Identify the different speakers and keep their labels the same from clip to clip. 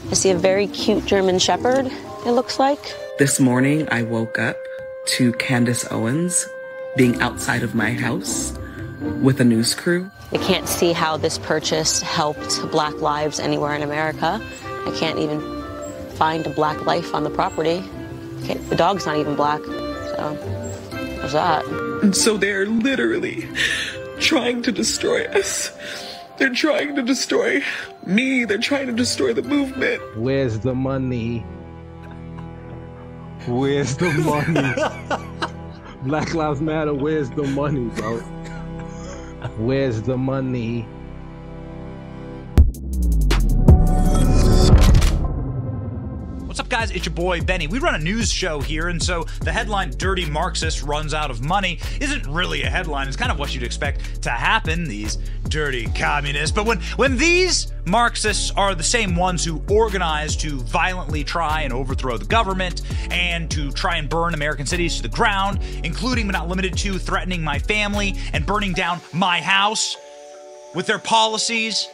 Speaker 1: I see a very cute German Shepherd, it looks like.
Speaker 2: This morning, I woke up to Candace Owens being outside of my house with a news crew.
Speaker 1: I can't see how this purchase helped Black lives anywhere in America. I can't even find a Black life on the property. The dog's not even Black, so there's that.
Speaker 2: And so they're literally trying to destroy us. They're trying to destroy me. They're trying to destroy the movement.
Speaker 3: Where's the money? Where's the money? Black Lives Matter, where's the money, bro? Where's the money?
Speaker 4: What's up, guys? It's your boy, Benny. We run a news show here, and so the headline, Dirty Marxist Runs Out of Money, isn't really a headline. It's kind of what you'd expect to happen, these dirty communists. But when these Marxists are the same ones who organize to violently try and overthrow the government and to try and burn American cities to the ground, including but not limited to threatening my family and burning down my house with their policies,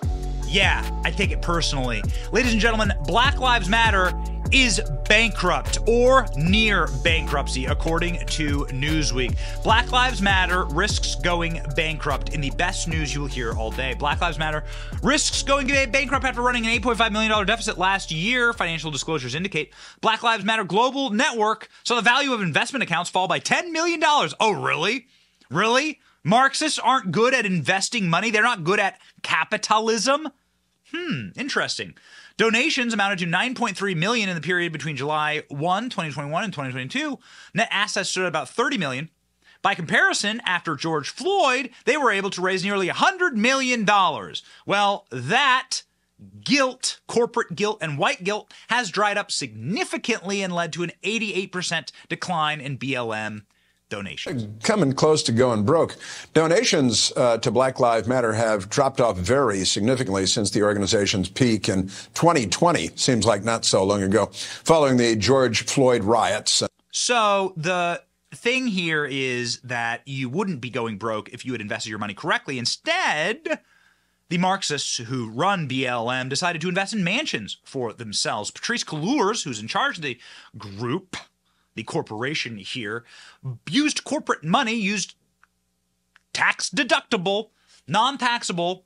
Speaker 4: yeah, I take it personally. Ladies and gentlemen, Black Lives Matter is bankrupt or near bankruptcy, according to Newsweek. Black Lives Matter risks going bankrupt in the best news you will hear all day. Black Lives Matter risks going bankrupt after running an $8.5 million deficit last year, financial disclosures indicate. Black Lives Matter Global Network saw the value of investment accounts fall by $10 million. Oh, really? Really? Marxists aren't good at investing money? They're not good at capitalism? Interesting. Donations amounted to $9.3 million in the period between July 1, 2021 and 2022. Net assets stood at about $30 million. By comparison, after George Floyd, they were able to raise nearly $100 million. Well, that guilt, corporate guilt and white guilt, has dried up significantly and led to an 88% decline in BLM donations.
Speaker 5: Coming close to going broke. Donations to Black Lives Matter have dropped off very significantly since the organization's peak in 2020. Seems like not so long ago, following the George Floyd riots.
Speaker 4: So the thing here is that you wouldn't be going broke if you had invested your money correctly. Instead, the Marxists who run BLM decided to invest in mansions for themselves. Patrice Cullors, who's in charge of the group, the corporation here, used corporate money, used tax-deductible, non-taxable,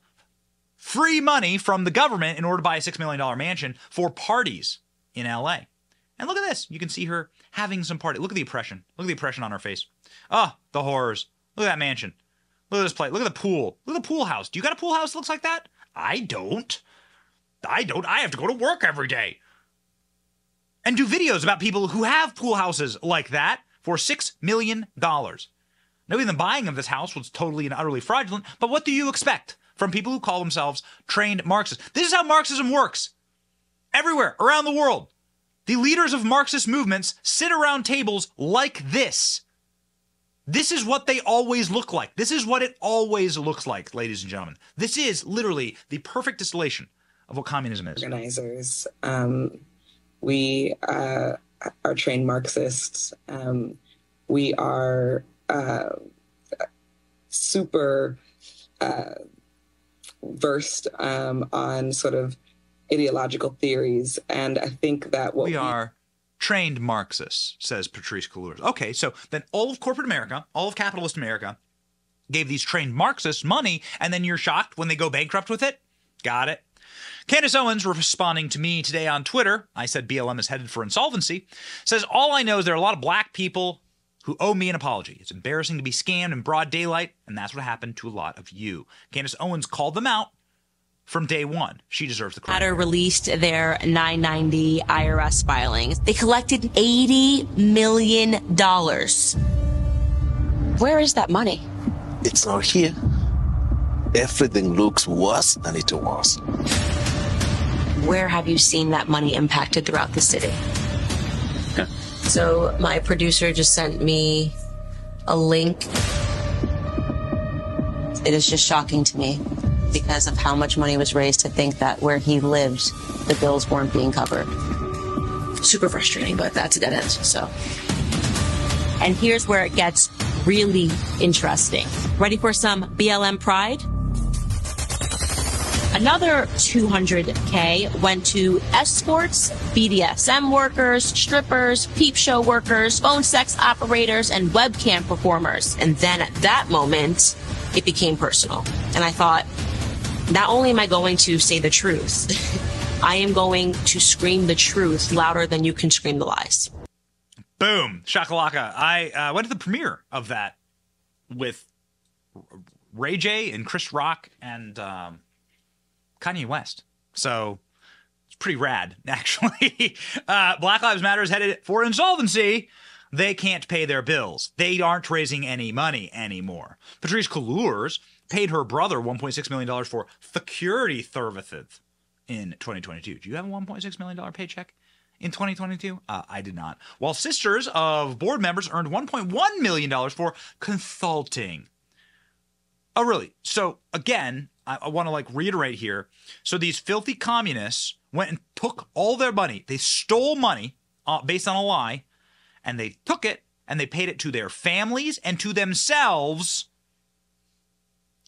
Speaker 4: free money from the government in order to buy a $6 million mansion for parties in L.A. And look at this. You can see her having some party. Look at the oppression. Look at the oppression on her face. Oh, the horrors. Look at that mansion. Look at this place. Look at the pool. Look at the pool house. Do you got a pool house that looks like that? I don't. I have to go to work every day and do videos about people who have pool houses like that for $6 million. Now, even the buying of this house was totally and utterly fraudulent, but what do you expect from people who call themselves trained Marxists? This is how Marxism works. Everywhere, around the world, the leaders of Marxist movements sit around tables like this. This is what they always look like. This is what it always looks like, ladies and gentlemen. This is literally the perfect distillation of what communism is.
Speaker 6: Organizers, we are trained Marxists. We are super versed on sort of ideological theories. And I think that what
Speaker 4: we are trained Marxists, says Patrice Cullors. Okay, so then all of corporate America, all of capitalist America, gave these trained Marxists money, and then you're shocked when they go bankrupt with it? Got it. Candace Owens, responding to me today on Twitter, I said BLM is headed for insolvency, says, all I know is there are a lot of black people who owe me an apology. It's embarrassing to be scammed in broad daylight, and that's what happened to a lot of you. Candace Owens called them out from day one. She deserves the credit.
Speaker 1: Released their 990 IRS filings. They collected $80 million. Where is that money?
Speaker 7: It's not here. Everything looks worse than it was.
Speaker 1: Where have you seen that money impacted throughout the city?
Speaker 7: Yeah.
Speaker 1: So my producer just sent me a link. It is just shocking to me because of how much money was raised to think that where he lived, the bills weren't being covered. Super frustrating, but that's a dead end, so. And here's where it gets really interesting. Ready for some BLM pride? Another $200K went to escorts, BDSM workers, strippers, peep show workers, phone sex operators, and webcam performers. And then at that moment, it became personal. And I thought, not only am I going to say the truth, I am going to scream the truth louder than you can scream the lies.
Speaker 4: Boom. Shakalaka. I went to the premiere of that with Ray J and Chris Rock and Kanye West. So it's pretty rad, actually. Black Lives Matter is headed for insolvency. They can't pay their bills. They aren't raising any money anymore. Patrisse Cullors paid her brother $1.6 million for security services in 2022. Do you have a $1.6 million paycheck in 2022? I did not. While sisters of board members earned $1.1 million for consulting. Oh, really? So, again, I want to reiterate here. So these filthy communists went and took all their money. They stole money based on a lie, and they took it and they paid it to their families and to themselves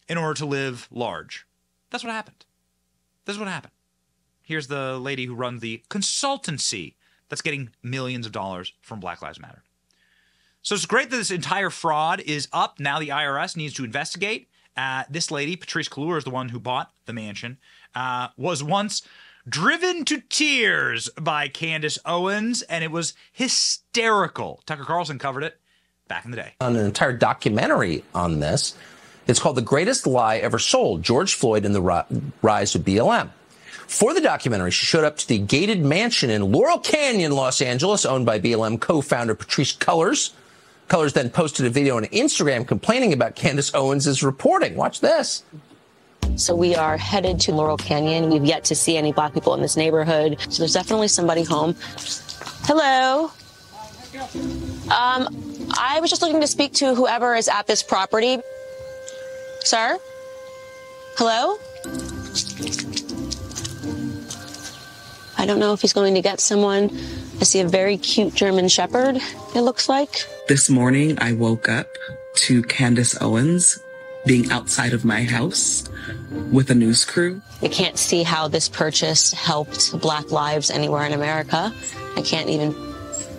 Speaker 4: in order to live large. That's what happened. This is what happened. Here's the lady who runs the consultancy that's getting millions of dollars from Black Lives Matter. So it's great that this entire fraud is up. Now the IRS needs to investigate. This lady, Patrisse Cullors, the one who bought the mansion, was once driven to tears by Candace Owens, and it was hysterical. Tucker Carlson covered it back in the day.
Speaker 8: On an entire documentary on this. It's called The Greatest Lie Ever Sold, George Floyd and the Rise of BLM. For the documentary, she showed up to the gated mansion in Laurel Canyon, Los Angeles, owned by BLM co-founder Patrisse Cullors. Cullors then posted a video on Instagram complaining about Candace Owens' reporting. Watch this.
Speaker 1: So we are headed to Laurel Canyon. We've yet to see any Black people in this neighborhood. So there's definitely somebody home. Hello. I was just looking to speak to whoever is at this property. Sir? Hello? I don't know if he's going to get someone. I see a very cute German Shepherd, it looks like.
Speaker 6: This morning, I woke up to Candace Owens being outside of my house with a news crew.
Speaker 1: I can't see how this purchase helped Black lives anywhere in America. I can't even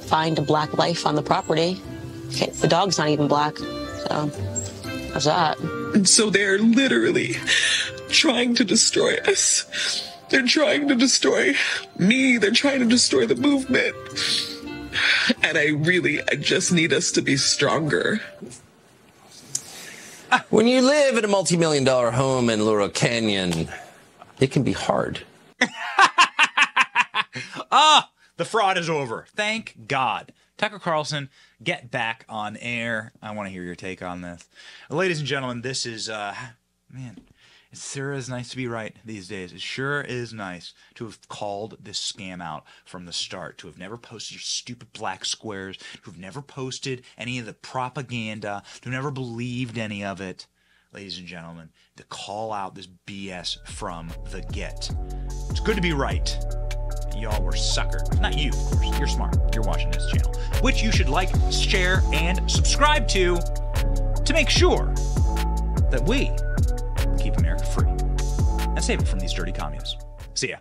Speaker 1: find a Black life on the property. The dog's not even Black, so how's that?
Speaker 2: And so they're literally trying to destroy us. They're trying to destroy me. They're trying to destroy the movement. And I just need us to be stronger.
Speaker 8: When you live in a multi-million-dollar home in Laurel Canyon, it can be hard.
Speaker 4: The fraud is over. Thank God. Tucker Carlson, get back on air. I want to hear your take on this. Ladies and gentlemen, this is, man, it sure is nice to be right these days. It sure is nice to have called this scam out from the start, to have never posted your stupid black squares, to have never posted any of the propaganda, to have never believed any of it. Ladies and gentlemen, to call out this BS from the get. It's good to be right. Y'all were suckers. Not you, of course. You're smart. You're watching this channel, which you should like, share, and subscribe to make sure that we keep America free and save it from these dirty communists. See ya.